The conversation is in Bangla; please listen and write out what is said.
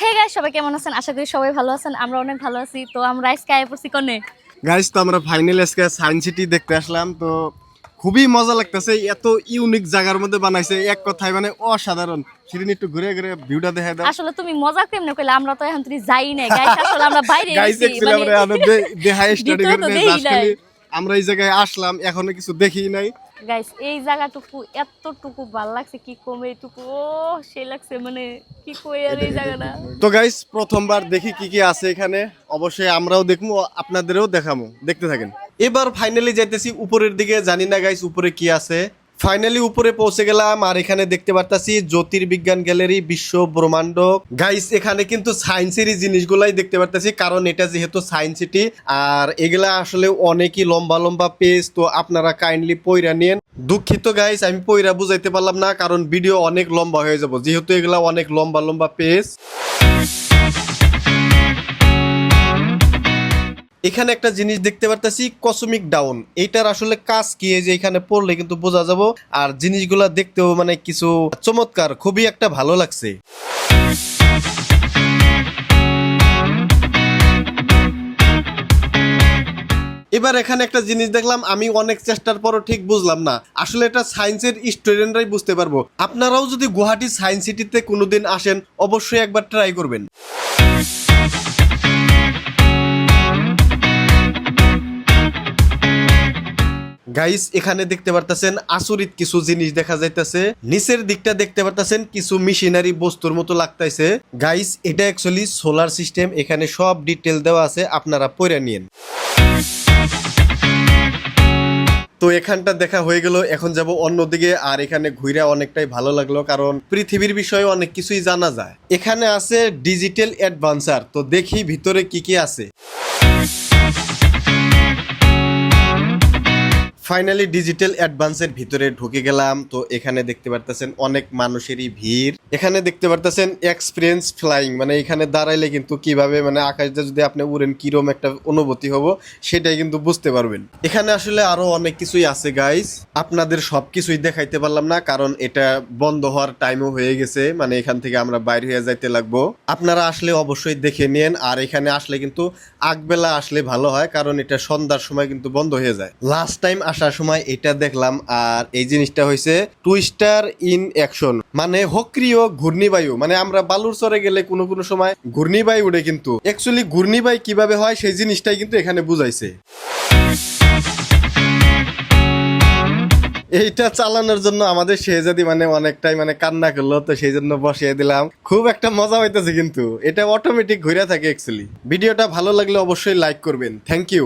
হে গাইস, সবাই কেমন আছেন? আশা করি সবাই ভালো আছেন। আমরা অনেক ভালো আছি। তো আমরা আজকে আয়া পড়ছি কোনে। গাইস, তো আমরা ফাইনাল আজকে সায়েন্স সিটি দেখতে আসলাম। তো খুবই মজা লাগতেছে, এত ইউনিক জায়গার মধ্যে বানাইছে, এক কথায় মানে অসাধারণ। সেদিন একটু ঘুরে ঘুরে ভিউটা দেখাই দাও। আসলে তুমি মজা কেমনে কইলা? আমরা তো এখন তুই যাই না গাইস, আসলে আমরা বাইরে গাইস এসেছি एक्चुअली আমরা দেখাই স্টাডি ভিতরে তো করে দেই জাস্ট নাই। খালি আমরা এই জায়গায় আসলাম, এখনো কিছু দেখি নাই। গাইস এই জায়গাটুকু এতটুকু ভালো লাগছে, কি কমে এইটুকু ও সেই লাগছে, মানে কি কই আর এই জায়গাটা। তো গাইস, প্রথমবার দেখি কি কি আছে এখানে। অবশ্যই আমরাও দেখবো, আপনাদেরও দেখাবো, দেখতে থাকেন। এবার ফাইনালি যাইতেছি উপরের দিকে, জানি না গাইস উপরে কি আছে। ফাইনালি উপরে পৌঁছে গেলাম, আর এখানে দেখতে পারতাছি জ্যোতির্বিজ্ঞান গ্যালারি, বিশ্ব ব্রহ্মাণ্ড। গাইস এখানে কিন্তু সায়েন্সেরই জিনিসগুলাই দেখতে পারতাছি, কারণ এটা যেহেতু সায়েন্স সিটি। আর এগুলা আসলে অনেকই লম্বা লম্বা পেজ, তো আপনারা কাইন্ডলি পইরা নিন। দুঃখিত গাইস, আমি পইরা বুঝাইতে পারলাম না, কারণ ভিডিও অনেক লম্বা হয়ে যাব, যেহেতু এগুলা অনেক লম্বা লম্বা পেজ। এখানে একটা জিনিস দেখতে পারতেছি, কসমিক ডাউন। এইটার আসলে কাজ কি, এই যে এখানে পড়লে কিন্তু বোঝা যাব। আর জিনিসগুলা দেখতেও মানে কিছু চমৎকার, খুবই একটা ভালো লাগছে। এবার এখানে একটা জিনিস দেখলাম, আমি অনেক চেষ্টার পরও ঠিক বুঝলাম না, আসলে এটা সায়েন্সের স্টুডেন্টরাই বুঝতে পারবো। আপনারাও যদি গুয়াহাটি সায়েন্স সিটিতে কোনোদিন আসেন, অবশ্যই একবার ট্রাই করবেন। গাইস এখানে দেখতে পারতেছেন আচরিত কিছু জিনিস দেখা যাইতেছে। নিচের দিকটা দেখতে পারতেছেন কিছু মেশিনারি বস্তুর মতো লাগতেছে। গাইস এটা অ্যাকচুয়ালি সোলার সিস্টেম, এখানে সব ডিটেল দেওয়া আছে, আপনারা পড়ে নিন। তো এখানটা দেখা হয়ে গেল, এখন যাব অন্যদিকে। আর এখানে ঘুরে অনেকটাই ভালো লাগলো, কারণ পৃথিবীর বিষয়ে অনেক কিছুই জানা যায়। এখানে আছে ডিজিটাল অ্যাডভান্সার, তো দেখি ভিতরে কি কি আছে। ফাইনালি ডিজিটাল অ্যাডভান্সের ভিতরে ঢুকে গেলাম। তো এখানে দেখতে পারতেছেন অনেক মানুষেরই ভিড়। এখানে দেখতে পারতেছেন এক্সপিরিয়েন্স ফ্লাইং, মানে এখানে দাঁড়াইলে কিন্তু কিভাবে মানে আকাশে যদি আপনি উড়েন কিরম একটা অনুভূতি হবো, সেটাই কিন্তু বুঝতে পারবেন। এখানে আসলে আরো অনেক কিছুই আছে গাইস, আপনাদের সবকিছুই দেখাইতে পারলাম না, কারণ এটা বন্ধ হওয়ার টাইমও হয়ে গেছে, মানে এখান থেকে আমরা বাইরে হয়ে যাইতে লাগবো। আপনারা আসলে অবশ্যই দেখে নিন। আর এখানে আসলে কিন্তু আগবেলা আসলে ভালো হয়, কারণ এটা সন্ধ্যার সময় কিন্তু বন্ধ হয়ে যায়। লাস্ট টাইম আসার সময় এটা দেখলাম। আর এই জিনিসটা হয়েছে টুইস্টার ইন অ্যাকশন, মানে সক্রিয় ঘূর্ণিবায়ু। মানে আমরা বালুর চরে গেলে কোনো কোনো সময় ঘূর্ণিবায়ু উঠে, কিন্তু অ্যাকচুয়ালি ঘূর্ণিবায়ু কিভাবে হয় সেই জিনিসটাই কিন্তু এখানে বুঝাইছে। এইটা চালানোর জন্য আমাদের শেহজাদি মানে অনেকটাই মানে কান্না করলো, তো সেই জন্য বসিয়ে দিলাম। খুব একটা মজা হইতেছে, কিন্তু এটা অটোমেটিক ঘুরে থাকে অ্যাকচুয়ালি। ভিডিওটা ভালো লাগলে অবশ্যই লাইক করবেন। Thank you.